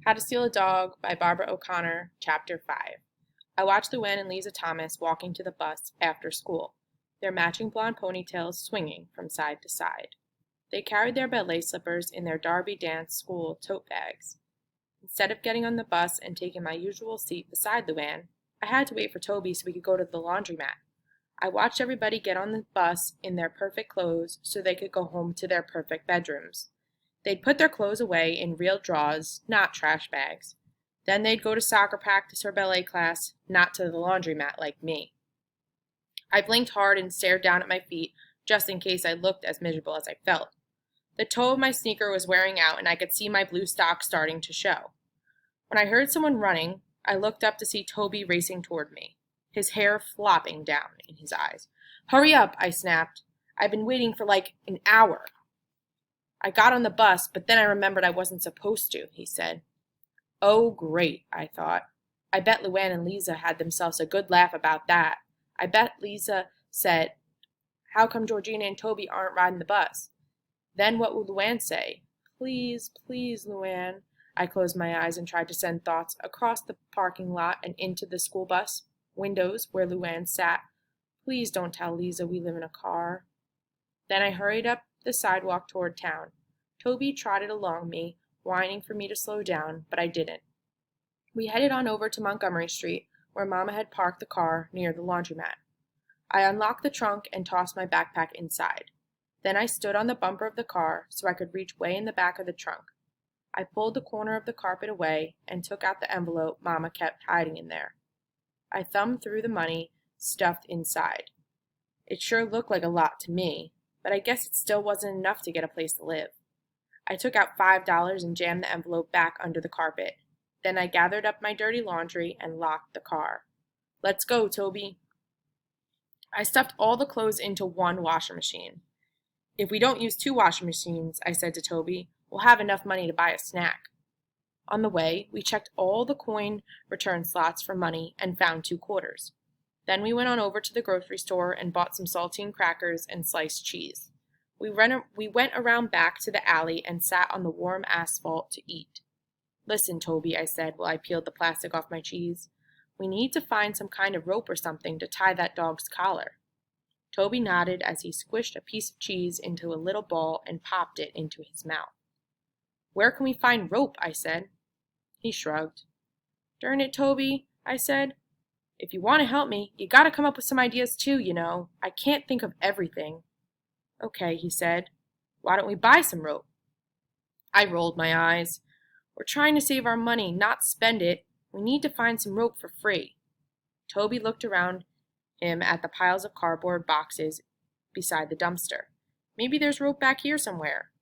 How to Steal a Dog by Barbara O'Connor, Chapter 5. I watched Luann and Lisa Thomas walking to the bus after school, their matching blonde ponytails swinging from side to side. They carried their ballet slippers in their Derby Dance School tote bags. Instead of getting on the bus and taking my usual seat beside Luann, I had to wait for Toby so we could go to the laundromat. I watched everybody get on the bus in their perfect clothes so they could go home to their perfect bedrooms. They'd put their clothes away in real drawers, not trash bags. Then they'd go to soccer practice or ballet class, not to the laundromat like me. I blinked hard and stared down at my feet, just in case I looked as miserable as I felt. The toe of my sneaker was wearing out, and I could see my blue stock starting to show. When I heard someone running, I looked up to see Toby racing toward me, his hair flopping down in his eyes. "Hurry up," I snapped. "I've been waiting for like an hour." "I got on the bus, but then I remembered I wasn't supposed to," he said. Oh, great, I thought. I bet Luann and Lisa had themselves a good laugh about that. I bet Lisa said, "How come Georgina and Toby aren't riding the bus?" Then what would Luann say? Please, please, Luann. I closed my eyes and tried to send thoughts across the parking lot and into the school bus windows where Luann sat. Please don't tell Lisa we live in a car. Then I hurried up the sidewalk toward town. Toby trotted along me, whining for me to slow down, but I didn't. We headed on over to Montgomery Street, where Mama had parked the car near the laundromat. I unlocked the trunk and tossed my backpack inside. Then I stood on the bumper of the car so I could reach way in the back of the trunk. I pulled the corner of the carpet away and took out the envelope Mama kept hiding in there. I thumbed through the money stuffed inside. It sure looked like a lot to me, but I guess it still wasn't enough to get a place to live. I took out $5 and jammed the envelope back under the carpet. Then I gathered up my dirty laundry and locked the car. "Let's go, Toby." I stuffed all the clothes into one washing machine. "If we don't use 2 washing machines," I said to Toby, "we'll have enough money to buy a snack." On the way, we checked all the coin return slots for money and found 2 quarters. Then we went on over to the grocery store and bought some saltine crackers and sliced cheese. We went around back to the alley and sat on the warm asphalt to eat. "Listen, Toby," I said while I peeled the plastic off my cheese. "We need to find some kind of rope or something to tie that dog's collar." Toby nodded as he squished a piece of cheese into a little ball and popped it into his mouth. "Where can we find rope?" I said. He shrugged. "Darn it, Toby," I said. "If you want to help me, you gotta come up with some ideas too, you know. I can't think of everything." "Okay," he said. "Why don't we buy some rope?" I rolled my eyes. "We're trying to save our money, not spend it. We need to find some rope for free." Toby looked around him at the piles of cardboard boxes beside the dumpster. "Maybe there's rope back here somewhere."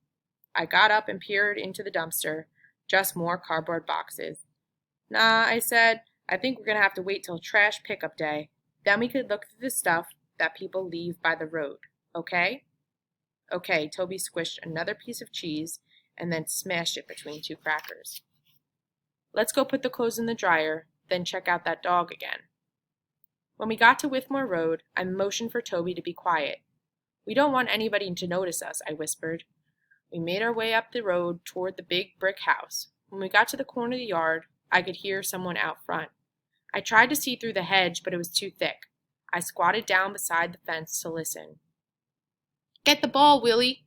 I got up and peered into the dumpster. Just more cardboard boxes. "Nah," I said. "I think we're going to have to wait till trash pickup day. Then we could look through the stuff that people leave by the road. Okay?" "Okay." Toby squished another piece of cheese and then smashed it between 2 crackers. "Let's go put the clothes in the dryer, then check out that dog again." When we got to Withmore Road, I motioned for Toby to be quiet. "We don't want anybody to notice us," I whispered. We made our way up the road toward the big brick house. When we got to the corner of the yard, I could hear someone out front. I tried to see through the hedge, but it was too thick. I squatted down beside the fence to listen. "Get the ball, Willie,"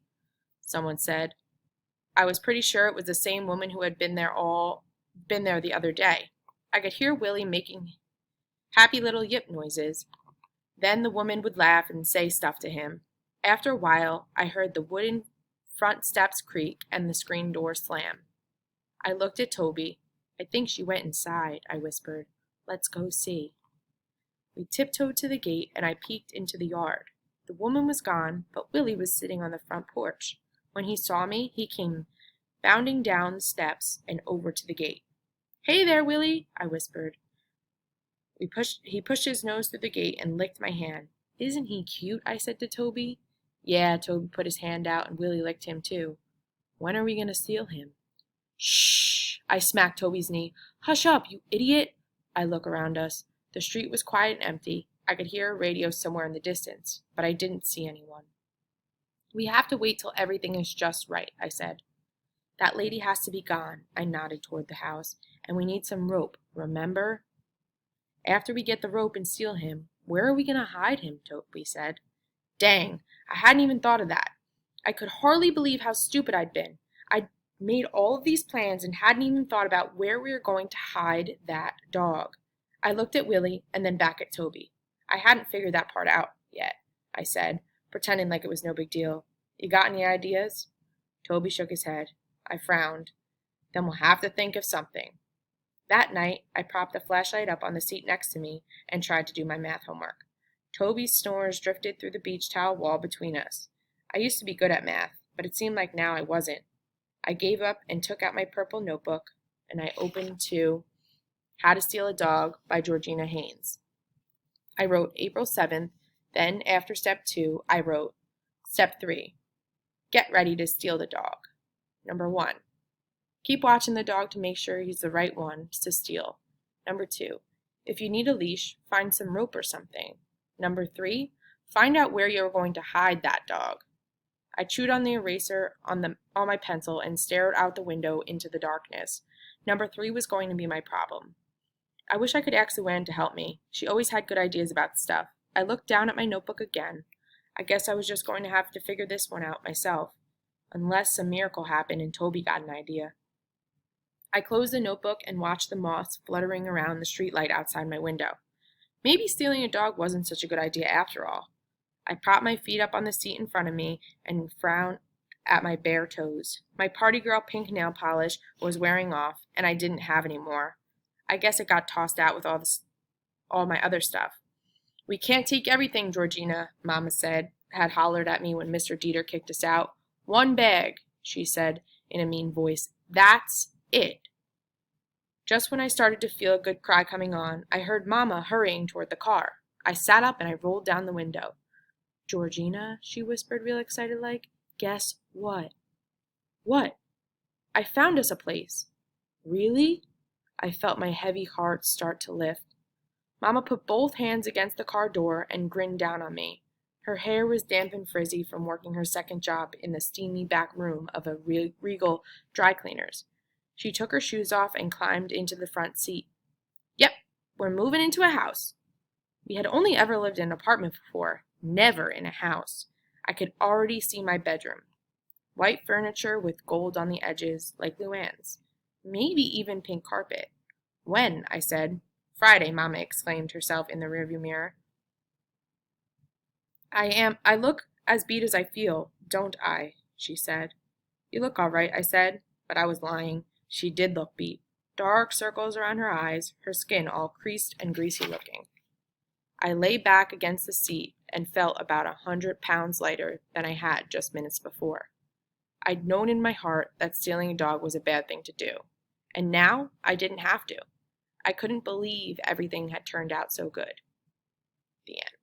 someone said. I was pretty sure it was the same woman who had been there the other day. I could hear Willie making happy little yip noises. Then the woman would laugh and say stuff to him. After a while, I heard the wooden front steps creak and the screen door slam. I looked at Toby. "I think she went inside," I whispered. "Let's go see." We tiptoed to the gate and I peeked into the yard. The woman was gone, but Willie was sitting on the front porch. When he saw me, he came bounding down the steps and over to the gate. "Hey there, Willie," I whispered. He pushed his nose through the gate and licked my hand. "Isn't he cute?" I said to Toby. "Yeah," Toby put his hand out and Willie licked him too. "When are we going to steal him?" "Shh!" I smacked Toby's knee. "Hush up, you idiot!" I looked around us. The street was quiet and empty. I could hear a radio somewhere in the distance, but I didn't see anyone. "We have to wait till everything is just right," I said. That lady has to be gone, I nodded toward the house, and we need some rope, remember? After we get the rope and steal him, where are we going to hide him? Toby said. Dang, I hadn't even thought of that. I could hardly believe how stupid I'd been. I'd made all of these plans and hadn't even thought about where we were going to hide that dog. I looked at Willie and then back at Toby. I hadn't figured that part out yet, I said, pretending like it was no big deal. You got any ideas? Toby shook his head. I frowned. Then we'll have to think of something. That night, I propped the flashlight up on the seat next to me and tried to do my math homework. Toby's snores drifted through the beach towel wall between us. I used to be good at math, but it seemed like now I wasn't. I gave up and took out my purple notebook, and I opened to How to Steal a Dog by Georgina Haynes. I wrote April 7th, then after step 2, I wrote step 3. Get ready to steal the dog. Number 1. Keep watching the dog to make sure he's the right one to steal. Number 2. If you need a leash, find some rope or something. Number 3. Find out where you're going to hide that dog. I chewed on the eraser on my pencil and stared out the window into the darkness. Number 3 was going to be my problem. I wish I could ask Luann to help me. She always had good ideas about stuff. I looked down at my notebook again. I guess I was just going to have to figure this one out myself, unless some miracle happened and Toby got an idea. I closed the notebook and watched the moths fluttering around the streetlight outside my window. Maybe stealing a dog wasn't such a good idea after all. I propped my feet up on the seat in front of me and frowned at my bare toes. My party girl pink nail polish was wearing off, and I didn't have any more. I guess it got tossed out with all my other stuff. We can't take everything, Georgina, Mama had hollered at me when Mr. Dieter kicked us out. 1 bag, she said in a mean voice. That's it. Just when I started to feel a good cry coming on, I heard Mama hurrying toward the car. I sat up and I rolled down the window. Georgina, she whispered real excited like, guess what? What? I found us a place. Really? I felt my heavy heart start to lift. Mama put both hands against the car door and grinned down on me. Her hair was damp and frizzy from working her second job in the steamy back room of a Regal dry cleaners. She took her shoes off and climbed into the front seat. Yep, we're moving into a house. We had only ever lived in an apartment before, never in a house. I could already see my bedroom. White furniture with gold on the edges, like Luann's. Maybe even pink carpet. When? I said. Friday, Mama exclaimed herself in the rearview mirror. I look as beat as I feel, don't I? She said. You look all right, I said, but I was lying. She did look beat. Dark circles around her eyes, her skin all creased and greasy looking. I lay back against the seat and felt about 100 pounds lighter than I had just minutes before. I'd known in my heart that stealing a dog was a bad thing to do, and now I didn't have to. I couldn't believe everything had turned out so good. The end.